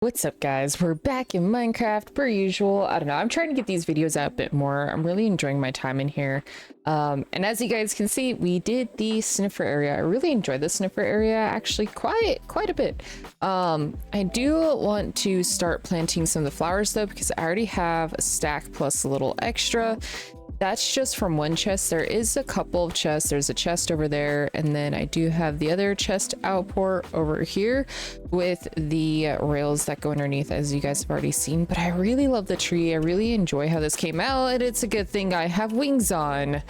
What's up, guys? We're back in Minecraft per usual. I don't know, I'm trying to get these videos out a bit more. I'm really enjoying my time in here. And as you guys can see, we did the Sniffer area. I really enjoyed the Sniffer area actually quite a bit. I do want to start planting some of the flowers though, because I already have a stack plus a little extra. That's just from one chest. There is a couple of chests. There's a chest over there, and then I do have the other chest outport over here with the rails that go underneath, as you guys have already seen. But I really love the tree. I really enjoy how this came out, and it's a good thing I have wings on.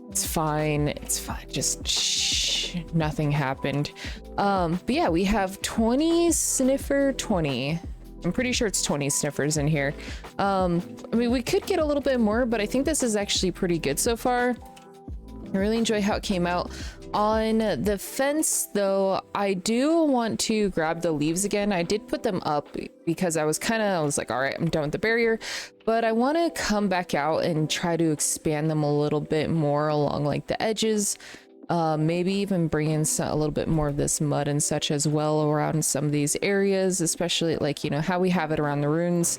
It's fine. It's fine. Just shh, nothing happened. But yeah, we have 20 Sniffer 20. I'm pretty sure it's 20 sniffers in here. I mean, we could get a little bit more, but I think this is actually pretty good so far. I really enjoy how it came out. On the fence though, I do want to grab the leaves again. I did put them up because I was like, all right, I'm done with the barrier, but I want to come back out and try to expand them a little bit more along like the edges. Maybe even bring in a little bit more of this mud and such as well around some of these areas, especially like, you know, how we have it around the runes.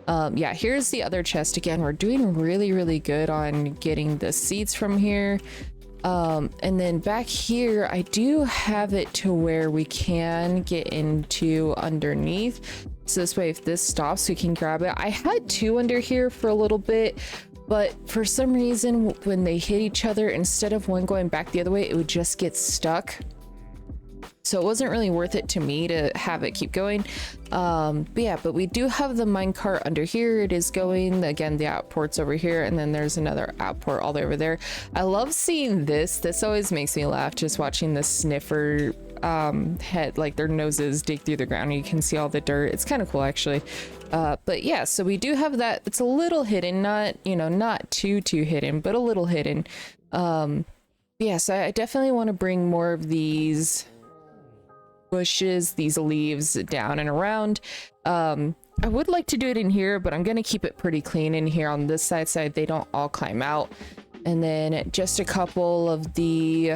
Yeah, here's the other chest again. We're doing really good on getting the seeds from here. And then back here, I do have it to where we can get into underneath. So this way, if this stops, we can grab it. I had two under here for a little bit, but for some reason, when they hit each other, instead of one going back the other way, it would just get stuck. So it wasn't really worth it to me to have it keep going. But yeah, but we do have the minecart under here. It is going, again, the outport's over here, and then there's another outport all the way over there. I love seeing this. This always makes me laugh, just watching the Sniffer head, like their noses dig through the ground. You can see all the dirt. It's kind of cool, actually. But yeah, so we do have that. It's a little hidden, not, you know, not too hidden, but a little hidden. Yeah, so I definitely want to bring more of these bushes, these leaves down and around. I would like to do it in here, but I'm gonna keep it pretty clean in here on this side they don't all climb out. And then just a couple of the,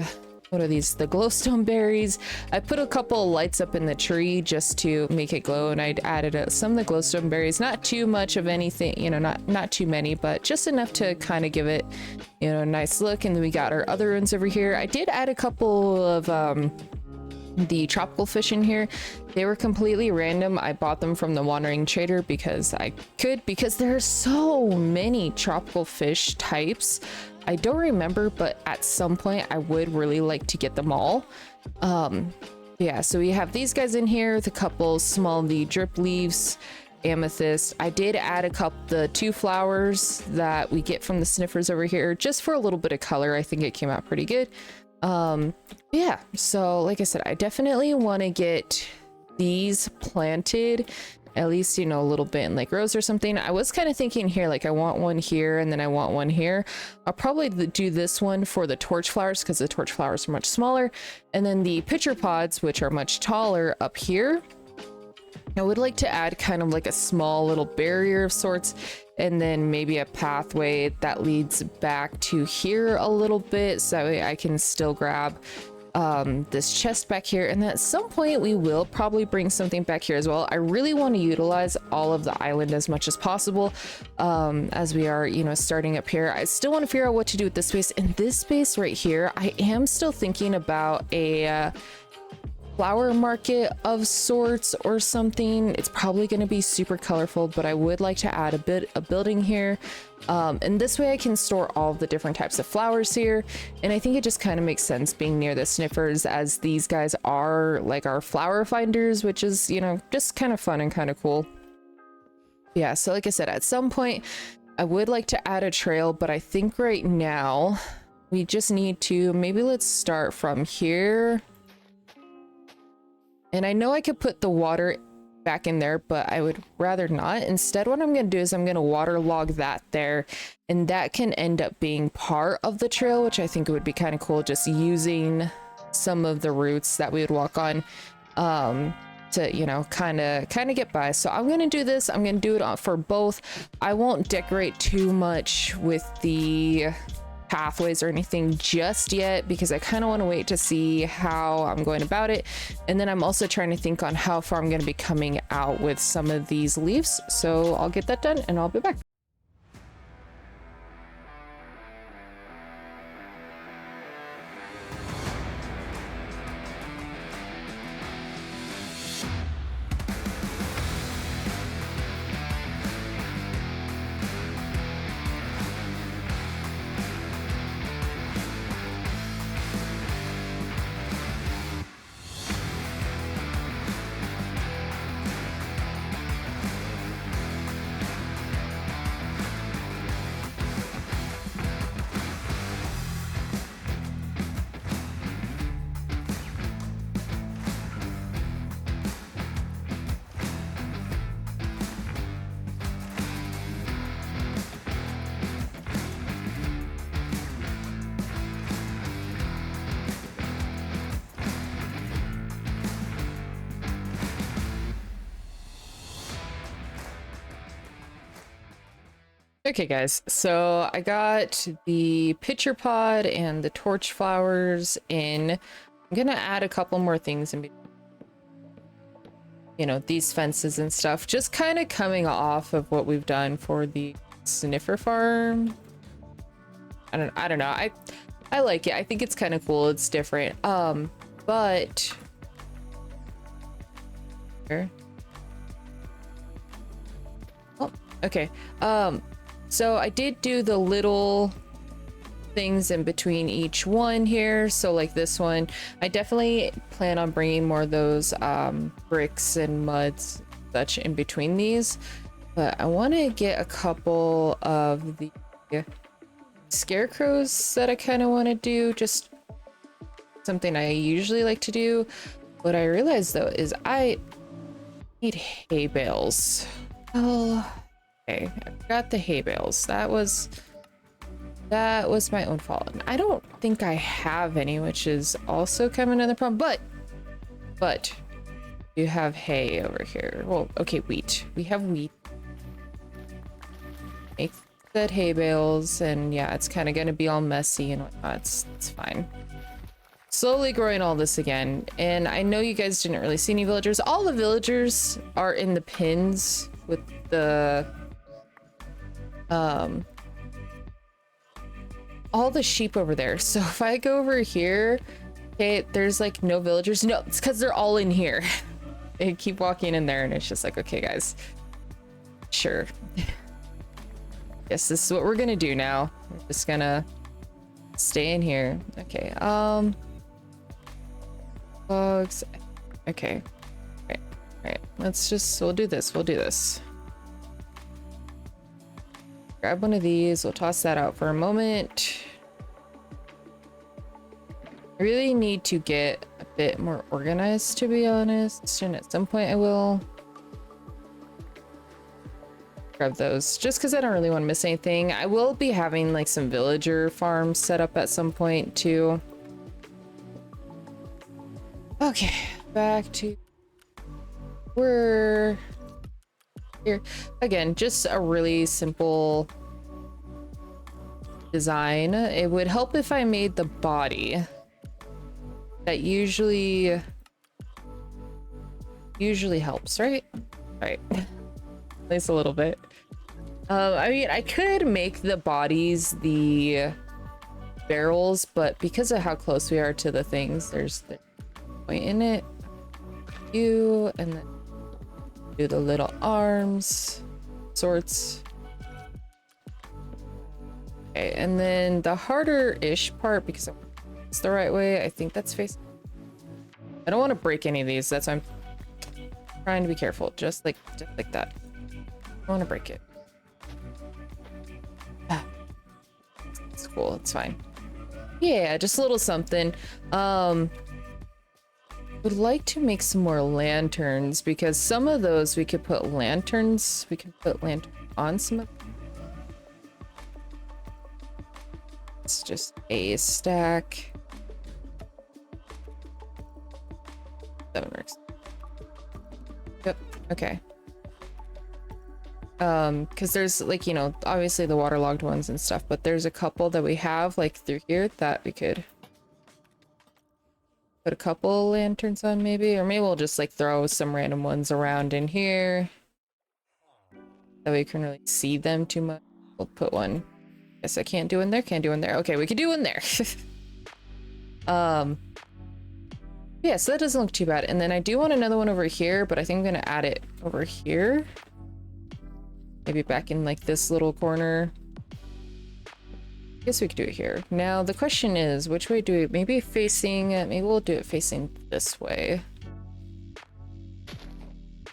what are these, the glowstone berries. I put a couple of lights up in the tree just to make it glow, and I'd added some of the glowstone berries, not too much of anything, you know, not too many, but just enough to kind of give it, you know, a nice look. And then we got our other ones over here. I did add a couple of the tropical fish in here. They were completely random. I bought them from the wandering trader because I could, because there are so many tropical fish types. I don't remember, but at some point I would really like to get them all. Yeah, so we have these guys in here with a couple small the drip leaves, amethyst. I did add the two flowers that we get from the sniffers over here just for a little bit of color. I think it came out pretty good. Yeah, so like I said, I definitely want to get these planted at least, you know, a little bit in like rows or something. I was kind of thinking here, like I want one here and then I want one here. I'll probably do this one for the torch flowers because the torch flowers are much smaller, and then the pitcher pods, which are much taller, up here. I would like to add kind of like a small little barrier of sorts, and then maybe a pathway that leads back to here a little bit, so that way I can still grab this chest back here. And then at some point we will probably bring something back here as well. I really want to utilize all of the island as much as possible, as we are, you know, starting up here. I still want to figure out what to do with this space. In this space right here, I am still thinking about a flower market of sorts or something. It's probably going to be super colorful, but I would like to add a building here, and this way I can store all the different types of flowers here. And I think it just kind of makes sense being near the sniffers, as these guys are like our flower finders, which is, you know, just kind of fun and kind of cool. Yeah, so like I said, at some point I would like to add a trail, but I think right now we just need to, maybe let's start from here. And I know I could put the water back in there, but I would rather not. Instead, what I'm going to do is I'm going to waterlog that there, and that can end up being part of the trail, which I think would be kind of cool, just using some of the routes that we would walk on to, you know, kind of get by. So I'm going to do this. I'm going to do it for both. I won't decorate too much with the pathways or anything just yet because I kind of want to wait to see how I'm going about it. And then I'm also trying to think on how far I'm going to be coming out with some of these leaves. So I'll get that done and I'll be back. Okay guys, so I got the pitcher pod and the torch flowers in. I'm gonna add a couple more things in between, you know, these fences and stuff, just kind of coming off of what we've done for the Sniffer farm. I don't know. I like it. I think it's kind of cool. It's different. But here. Oh, okay. So I did do the little things in between each one here. So like this one, I definitely plan on bringing more of those bricks and muds such in between these. But I want to get a couple of the scarecrows that I kind of want to do. Just something I usually like to do. What I realized though is I need hay bales. Oh. Okay, I forgot the hay bales. That was my own fault. And I don't think I have any, which is also kind of another problem. But you have hay over here. Well, okay, wheat. We have wheat. Make that hay bales, and yeah, it's kind of gonna be all messy and whatnot. It's fine. Slowly growing all this again, and I know you guys didn't really see any villagers. All the villagers are in the pins with the all the sheep over there. So if I go over here, okay, there's like no villagers. No, it's because they're all in here. They keep walking in there and it's just like, okay guys, sure. Yes, this is what we're gonna do now. We're just gonna stay in here. Okay, bugs. Okay, right, we'll do this. Grab one of these. We'll toss that out for a moment. I really need to get a bit more organized, to be honest, and at some point I will grab those just because I don't really want to miss anything. I will be having like some villager farms set up at some point too. Okay, back to we're here again. Just a really simple design. It would help if I made the body. That usually helps, right? Right. At least a little bit. I mean, I could make the bodies the barrels, but because of how close we are to the things, there's no point in it. You, and then do the little arms, sorts. Okay, and then the harder-ish part, because it's the right way, I think that's facing. I don't want to break any of these. That's why I'm trying to be careful. Just like that. I don't want to break it. It's cool. It's fine. Yeah, just a little something. Would like to make some more lanterns because some of those we could put lanterns. We can put lanterns on some of them. It's just a stack. That works. Yep. Okay. Because there's like, you know, obviously the waterlogged ones and stuff, but there's a couple that we have like through here that we could put a couple lanterns on maybe, or maybe we'll just like throw some random ones around in here. That way you can really see them too much. We'll put one. Guess I can't do in there, can't do in there. Okay, we could do in there. Yeah, so that doesn't look too bad. And then I do want another one over here, but I think I'm gonna add it over here. Maybe back in like this little corner. I guess we could do it here. Now the question is, which way do we, maybe facing, maybe we'll do it facing this way.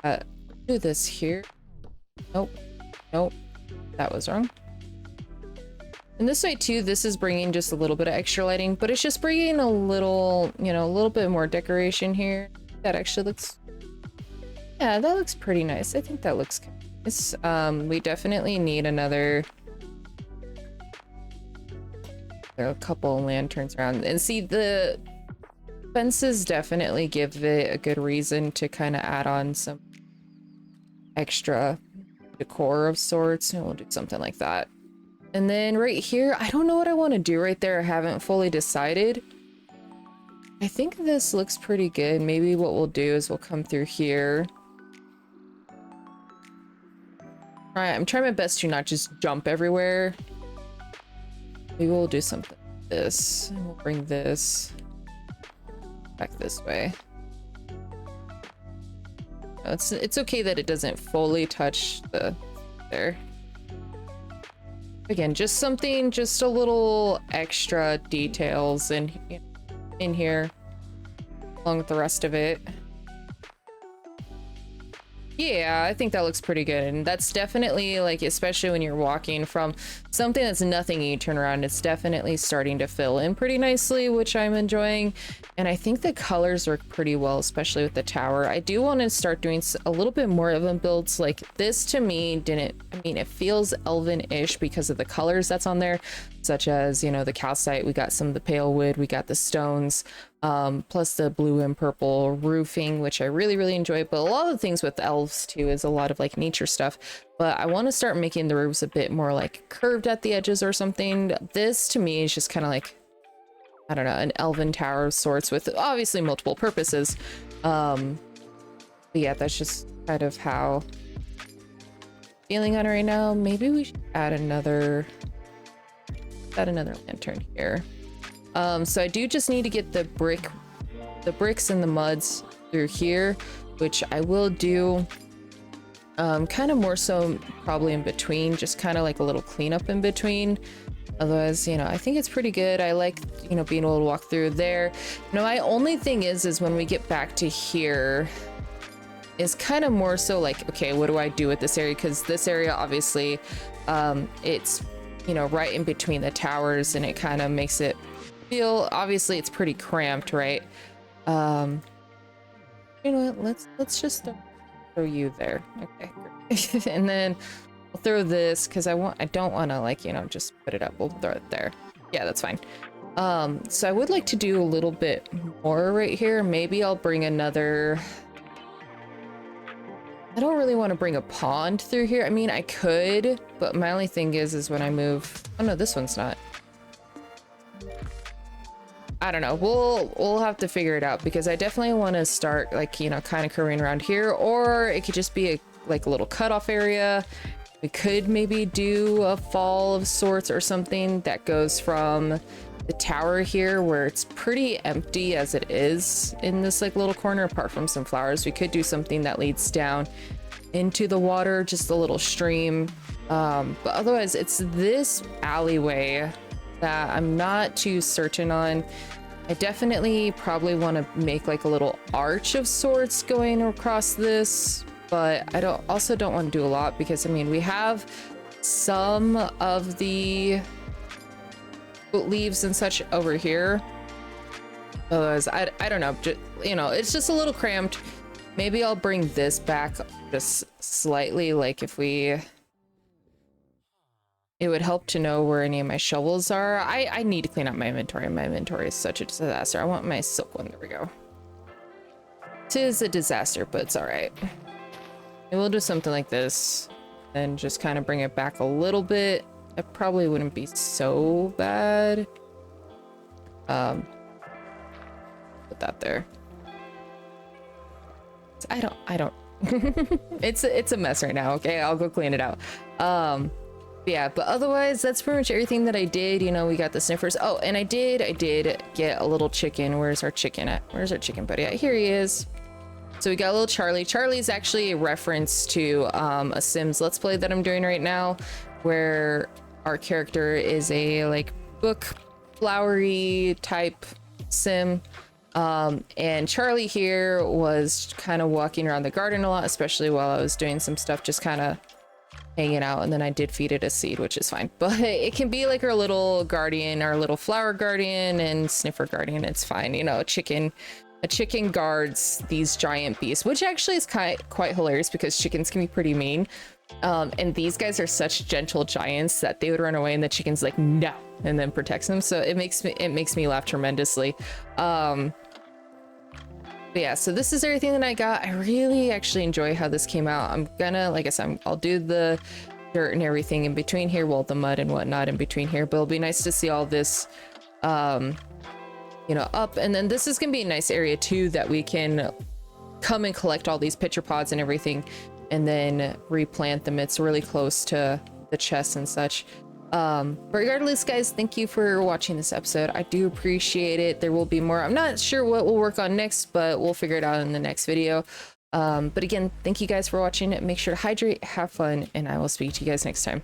Do this here. Nope, nope, that was wrong. And this way too, this is bringing just a little bit of extra lighting, but it's just bringing a little, you know, a little bit more decoration here. That actually looks, yeah, that looks pretty nice. I think that looks nice. We definitely need another, there are a couple lanterns around, and see the fences definitely give it a good reason to kind of add on some extra decor of sorts, and we'll do something like that. And then right here, I don't know what I want to do right there. I haven't fully decided. I think this looks pretty good. Maybe what we'll do is we'll come through here. All right, I'm trying my best to not just jump everywhere. Maybe we'll do something like this, and we'll bring this back this way. It's okay that it doesn't fully touch the there. Again, just something, just a little extra details in here, along with the rest of it. Yeah, I think that looks pretty good, and that's definitely like, especially when you're walking from something that's nothing and you turn around, it's definitely starting to fill in pretty nicely, which I'm enjoying. And I think the colors work pretty well, especially with the tower. I do want to start doing a little bit more of them builds. Like this to me didn't, I mean, it feels elven-ish because of the colors that's on there, such as, you know, the calcite, we got some of the pale wood, we got the stones, plus the blue and purple roofing, which I really, really enjoy. But a lot of the things with elves too is a lot of like nature stuff. But I want to start making the roofs a bit more like curved at the edges or something. This to me is just kind of like, I don't know, an elven tower of sorts with obviously multiple purposes. But yeah, that's just kind of how I'm feeling on it right now. Maybe we should add another lantern here. So I do just need to get the bricks and the muds through here, which I will do kind of more so probably in between, just kind of like a little cleanup in between. Otherwise, you know, I think it's pretty good. I like, you know, being able to walk through there. You know, my only thing is when we get back to here is kind of more so like, okay, what do I do with this area? Because this area, obviously, it's, you know, right in between the towers, and it kind of makes it feel, obviously it's pretty cramped, right? You know what, let's just throw you there. Okay, great. And then we'll throw this because I don't want to, like, you know, just put it up. We'll throw it there. Yeah, that's fine. So I would like to do a little bit more right here. Maybe I'll bring another, I don't really want to bring a pond through here. I mean, I could, but my only thing is when I move, oh no, this one's not. I don't know. We'll have to figure it out, because I definitely want to start, like, you know, kind of curving around here, or it could just be like a little cutoff area. We could maybe do a fall of sorts or something that goes from the tower here, where it's pretty empty as it is in this like little corner, apart from some flowers. We could do something that leads down into the water, just a little stream. But otherwise, it's this alleyway that I'm not too certain on. I definitely probably want to make like a little arch of sorts going across this, but I also don't want to do a lot, because I mean, we have some of the leaves and such over here. Otherwise, I don't know, just, you know, it's just a little cramped. Maybe I'll bring this back just slightly, like if we, it would help to know where any of my shovels are. I need to clean up my inventory. My inventory is such a disaster. I want my silk one. There we go. It is a disaster, but it's all right. And we'll do something like this. and just kind of bring it back a little bit. It probably wouldn't be so bad. Put that there. I don't it's a mess right now. Okay, I'll go clean it out. Yeah, but otherwise that's pretty much everything that I did. You know, we got the sniffers. Oh, and I did get a little chicken. Where's our chicken at? Where's our chicken buddy at? Here he is. So we got a little Charlie. Charlie's actually a reference to a Sims Let's Play that I'm doing right now, where our character is a like book flowery type sim. And Charlie here was kind of walking around the garden a lot, especially while I was doing some stuff, just kind of hanging out. And then I did feed it a seed, which is fine, but it can be like our little guardian, our little flower guardian and sniffer guardian. It's fine. You know, a chicken guards these giant beasts, which actually is quite hilarious because chickens can be pretty mean. And these guys are such gentle giants that they would run away and the chicken's like, no, and then protects them. So it makes me laugh tremendously. But yeah, so this is everything that I got. I really actually enjoy how this came out. I'm gonna, like I said, I'll do the dirt and everything in between here, well, the mud and whatnot in between here, but it'll be nice to see all this, you know, up. And then this is gonna be a nice area too that we can come and collect all these pitcher pods and everything and then replant them. It's really close to the chests and such. But regardless, guys, thank you for watching this episode. I do appreciate it. There will be more. I'm not sure what we'll work on next, but we'll figure it out in the next video. But again, thank you guys for watching. Make sure to hydrate, have fun, and I will speak to you guys next time.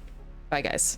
Bye, guys.